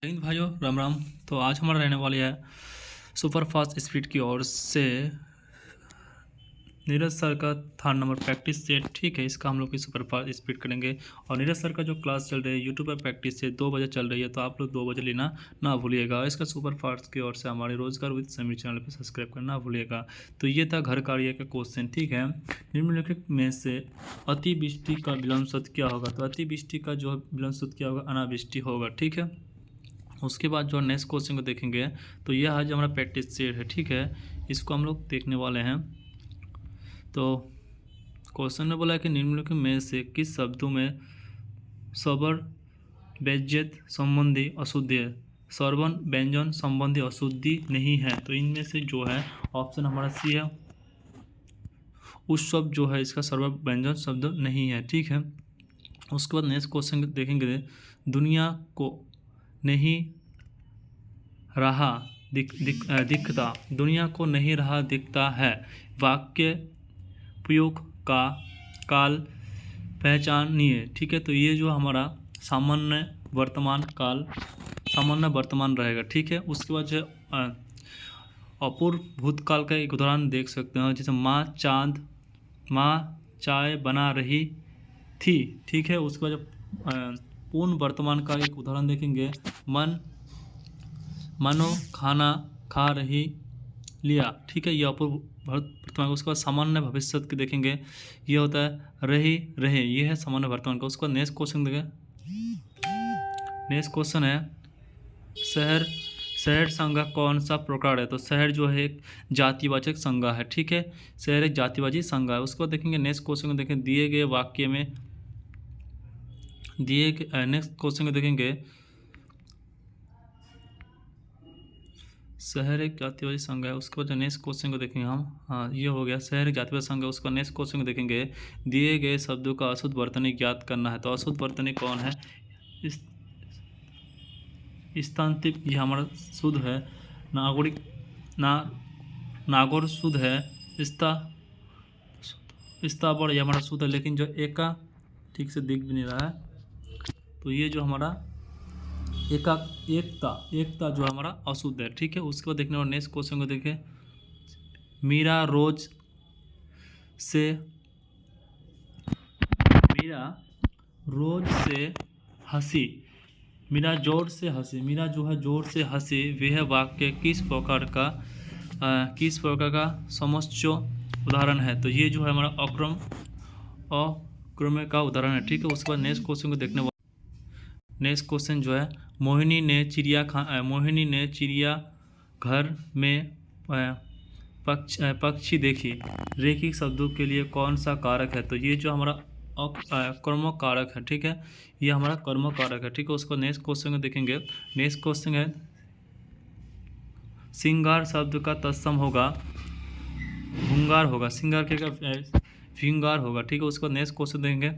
हिंद भाइयों, राम राम। तो आज हमारा रहने वाली है सुपर फास्ट स्पीड की ओर से नीरज सर का थर्ड नंबर प्रैक्टिस सेट। ठीक है, इसका हम लोग की सुपर फास्ट स्पीड करेंगे। और नीरज सर का जो क्लास चल रही है यूट्यूब पर प्रैक्टिस से 2 बजे चल रही है, तो आप लोग 2 बजे लेना ना भूलिएगा। इसका सुपर फास्ट की ओर से हमारे रोजगार विद समीर चैनल पर सब्सक्राइब करना ना भूलिएगा। तो ये था घर कार्य का क्वेश्चन। ठीक है, निम्नलिखित में से अतिवृष्टि का विलंब शब्द क्या होगा? तो अतिवृष्टि का जो विलंब शब्द क्या होगा? अनावृष्टि होगा। ठीक है, उसके बाद जो नेक्स्ट क्वेश्चन को देखेंगे तो यह आज हमारा प्रैक्टिस सेट है। ठीक है, इसको हम लोग देखने वाले हैं। तो क्वेश्चन ने बोला है कि निम्नलिखित में से किस शब्दों में स्वर व्यंजन संबंधी अशुद्धि है? श्रवण व्यंजन संबंधी अशुद्धि नहीं है। तो इनमें से जो है ऑप्शन हमारा सी है, उस शब्द जो है इसका सर्व व्यंजन शब्द नहीं है। ठीक है, उसके बाद नेक्स्ट क्वेश्चन देखेंगे, दुनिया को नहीं रहा दिखता, दुनिया को नहीं रहा दिखता है, वाक्य प्रयोग का काल पहचानिए। ठीक है, तो ये जो हमारा सामान्य वर्तमान काल, सामान्य वर्तमान रहेगा। ठीक है, उसके बाद जो अपूर्व भूतकाल का एक उदाहरण देख सकते हैं, जैसे माँ चाय बना रही थी। ठीक है, उसके बाद पूर्ण वर्तमान का एक उदाहरण देखेंगे, मानो खाना खा रही लिया। ठीक है, ये अपूर्व वर्तमान का। उसके बाद सामान्य भविष्य के देखेंगे, ये होता है रहे, ये है सामान्य वर्तमान का। उसके बाद नेक्स्ट क्वेश्चन देखें, नेक्स्ट क्वेश्चन है शहर संज्ञा कौन सा प्रकार है? तो शहर जो है एक जातिवाचक संज्ञा है। ठीक है, शहर एक जातिवाची संज्ञा है। उसके बाद देखेंगे नेक्स्ट क्वेश्चन को देखें, दिए गए वाक्य में नेक्स्ट क्वेश्चन को देखेंगे, शहर एक जातिवाची संज्ञा है। उसके बाद नेक्स्ट क्वेश्चन को देखेंगे हम, हाँ ये हो गया, शहर एक जातिवाची संज्ञा। उसका नेक्स्ट क्वेश्चन को देखेंगे, दिए गए शब्दों का अशुद्ध वर्तनी ज्ञात करना है। तो अशुद्ध वर्तनी कौन है? स्थानांतरित, ये हमारा शुद्ध है। नागौर शुद्ध है। स्थावर ये हमारा शुद्ध है, लेकिन जो एका ठीक से दिख भी नहीं रहा है। तो ये जो हमारा एकता जो हमारा अशुद्ध है। ठीक है, उसके बाद देखने और नेक्स्ट क्वेश्चन को देखें, मीरा रोज से हंसी, मीरा जोर से हंसी, मीरा जो है जोर से हंसी, वह वाक्य किस प्रकार का समुच्चय उदाहरण है? तो ये जो है हमारा अक्रम का उदाहरण है। ठीक है, उसके बाद नेक्स्ट क्वेश्चन को देखने वाले, नेक्स्ट क्वेश्चन जो है, मोहिनी ने चिड़िया घर में पक्षी देखी, रेखिक शब्दों के लिए कौन सा कारक है? तो ये जो हमारा कर्म कारक है। ठीक है, ये हमारा कर्म कारक है। ठीक है, उसको नेक्स्ट क्वेश्चन को देखेंगे। नेक्स्ट क्वेश्चन है, सिंगार शब्द का तत्सम होगा भुंगार होगा, सिंगार के फिंगार होगा। ठीक है, उसको नेक्स्ट क्वेश्चन देंगे,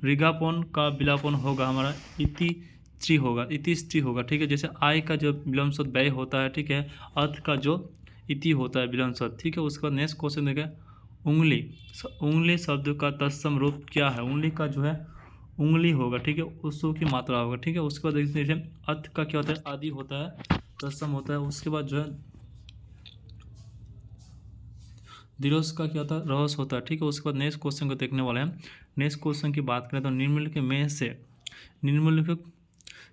ऋगापन का विलापन होगा हमारा इतिश्री होगा। ठीक है, जैसे आय का जो विलंब शब्द व्यय होता है। ठीक है, अर्थ का जो इति होता है विलंब शब्द। ठीक है, उसका नेक्स्ट क्वेश्चन देखें, उंगली शब्द का तत्सम रूप क्या है? उंगली का जो है उंगली होगा। ठीक है, उसको की मात्रा होगा। ठीक है, उसके बाद देखिए अर्थ का क्या होता है? आदि होता है, तत्सम होता है। उसके बाद जो है दिरोस का क्या होता है? रहस होता है। ठीक है, उसके बाद नेक्स्ट क्वेश्चन को देखने वाले हैं। नेक्स्ट क्वेश्चन की बात करें तो निम्नलिखित में से निम्नलिखित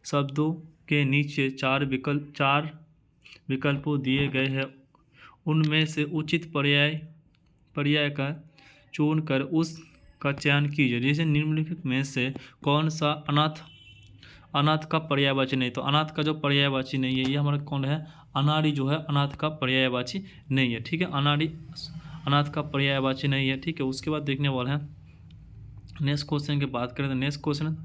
शब्दों के नीचे चार विकल्पों दिए गए हैं, उनमें से उचित पर्याय का चुन कर उसका चयन कीजिए। जैसे निम्नलिखित में से कौन सा अनाथ का पर्यायवाची नहीं? तो अनाथ का जो पर्यायवाची नहीं है, ये हमारा कौन है? अनाड़ी जो है अनाथ का पर्यायवाची नहीं है। ठीक है, अनाड़ी अनाथ का पर्यायवाची नहीं है। ठीक है, उसके बाद देखने वाले हैं नेक्स्ट क्वेश्चन की बात करें तो नेक्स्ट क्वेश्चन,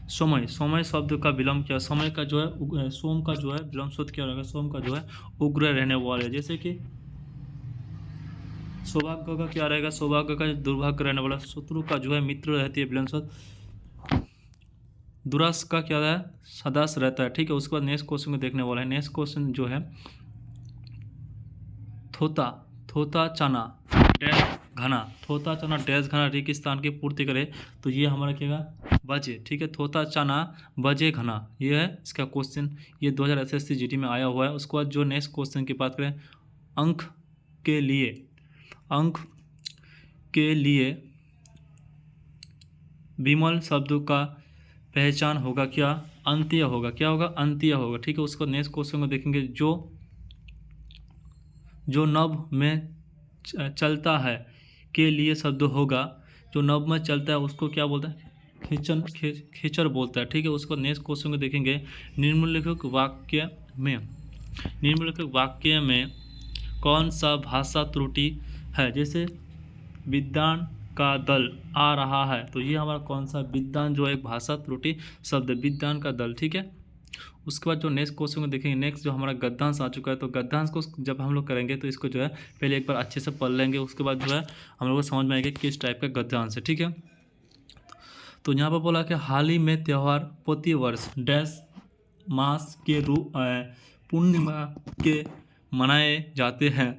समय शब्द का विलंब क्या? समय का जो है सोम का जो है विलंब शब्द क्या रहेगा? सोम का जो है उग्र रहने वाला है। जैसे कि सौभाग्य का क्या रहेगा? सौभाग्य का दुर्भाग्य रहने वाला। शत्रु का जो है मित्र रहती है विलंब शब्द। दुरास का क्या है? सदास रहता है। ठीक है, उसके बाद नेक्स्ट क्वेश्चन को देखने वाला है। नेक्स्ट क्वेश्चन जो है, थोता चना घना, थोथा चना डैश घना रेगिस्तान की पूर्ति करे, तो ये हमारा क्या होगा, बजे। ठीक है, थोथा चना बजे घना, ये है इसका क्वेश्चन। ये 2000 SSC GT में आया हुआ है। उसके बाद जो नेक्स्ट क्वेश्चन की बात करें, अंक के लिए, अंक के लिए विमल शब्द का पहचान होगा क्या, अंत्य होगा, क्या होगा, अंत्य होगा। ठीक है, उसको नेक्स्ट क्वेश्चन को देखेंगे, जो नभ में चलता है के लिए शब्द होगा, जो नभ में चलता है उसको क्या बोलता है, खींचर बोलता है। ठीक है, उसको नेक्स्ट क्वेश्चन को देखेंगे, निम्नलिखित वाक्य में कौन सा भाषा त्रुटि है। जैसे विद्वान का दल आ रहा है, तो ये हमारा कौन सा, विद्वान जो एक भाषा त्रुटि शब्द, विद्वान का दल। ठीक है, उसके बाद जो नेक्स्ट क्वेश्चन को देखेंगे, नेक्स्ट जो हमारा गद्यांश आ चुका है, तो गद्यांश को जब हम लोग करेंगे तो इसको जो है पहले एक बार अच्छे से पढ़ लेंगे, उसके बाद जो है हम लोग को समझ में आएगा किस टाइप का गद्यांश है। ठीक है, तो यहाँ पर बोला कि हाल ही में त्यौहार प्रति वर्ष डैश मास के रूप पूर्णिमा के मनाए जाते हैं।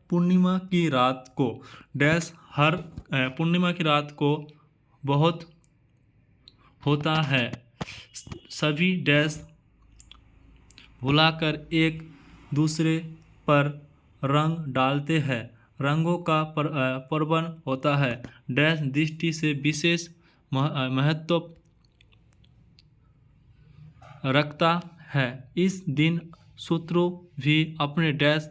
पूर्णिमा की रात को डैश हर पूर्णिमा की रात को बहुत होता है, सभी डैश भुलाकर एक दूसरे पर रंग डालते हैं, रंगों का पर्वन होता है, डैश दृष्टि से विशेष महत्व रखता है। इस दिन शत्रु भी अपने डैश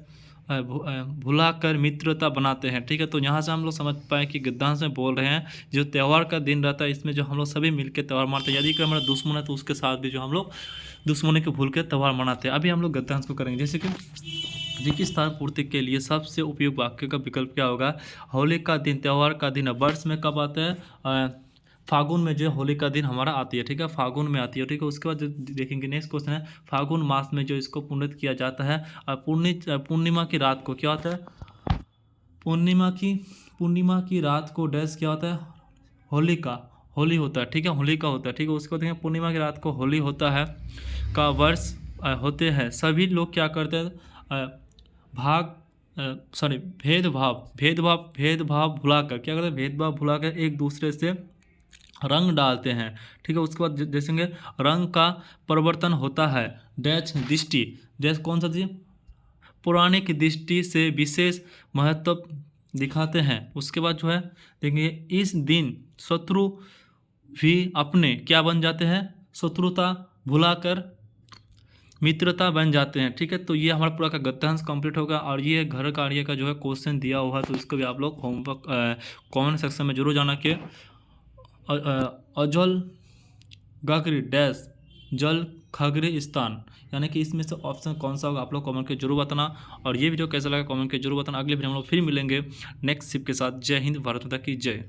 भुलाकर मित्रता बनाते हैं। ठीक है, तो यहाँ से हम लोग समझ पाए कि गद्यांश में बोल रहे हैं जो त्यौहार का दिन रहता है, इसमें जो हम लोग सभी मिलकर त्यौहार मनाते हैं। यदि कोई हमारा दुश्मन है तो उसके साथ भी जो हम लोग दुश्मनी को भूल के त्यौहार मनाते हैं। अभी हम लोग गद्यांश को करेंगे, जैसे कि रेगिस्तान पूर्ति के लिए सबसे उपयुक्त वाक्य का विकल्प क्या होगा, होली का दिन त्यौहार का दिन है, वर्ष में कब आता है, फागुन में जो होली का दिन हमारा आती है। ठीक है, फागुन में आती है। ठीक है, उसके बाद देखेंगे नेक्स्ट क्वेश्चन है, फागुन मास में जो इसको पुण्य किया जाता है, पूर्णिमा की रात को क्या होता है, पूर्णिमा की रात को डैश क्या होता है, होली होता है। ठीक है, होली का होता है। ठीक है, उसके बाद देखेंगे पूर्णिमा की रात को होली होता है का वर्ष होते हैं, सभी लोग क्या करते हैं, भेदभाव भुलाकर क्या करते हैं, भेदभाव भुलाकर एक दूसरे से रंग डालते हैं। ठीक है, उसके बाद देखेंगे रंग का परिवर्तन होता है, डैश दृष्टि, डैश कौन सा चीज, पौराणिक दृष्टि से विशेष महत्व दिखाते हैं। उसके बाद जो है देखेंगे इस दिन शत्रु भी अपने क्या बन जाते हैं, शत्रुता भुलाकर मित्रता बन जाते हैं। ठीक है, तो ये हमारा पूरा का गद्यांश कंप्लीट होगा। और ये घर कार्य का जो है क्वेश्चन दिया हुआ है, तो इसको भी आप लोग होमवर्क कमेंट सेक्शन में जरूर जाना कि अजल गागरी डैश जल खगरी स्थान, यानी कि इसमें से ऑप्शन कौन सा होगा, आप लोग कमेंट के जरूर बताना। और ये वीडियो कैसा लगा कमेंट के जरूर बताना। अगले वीडियो हम लोग फिर मिलेंगे नेक्स्ट शिप के साथ। जय हिंद, भारत माता की जय।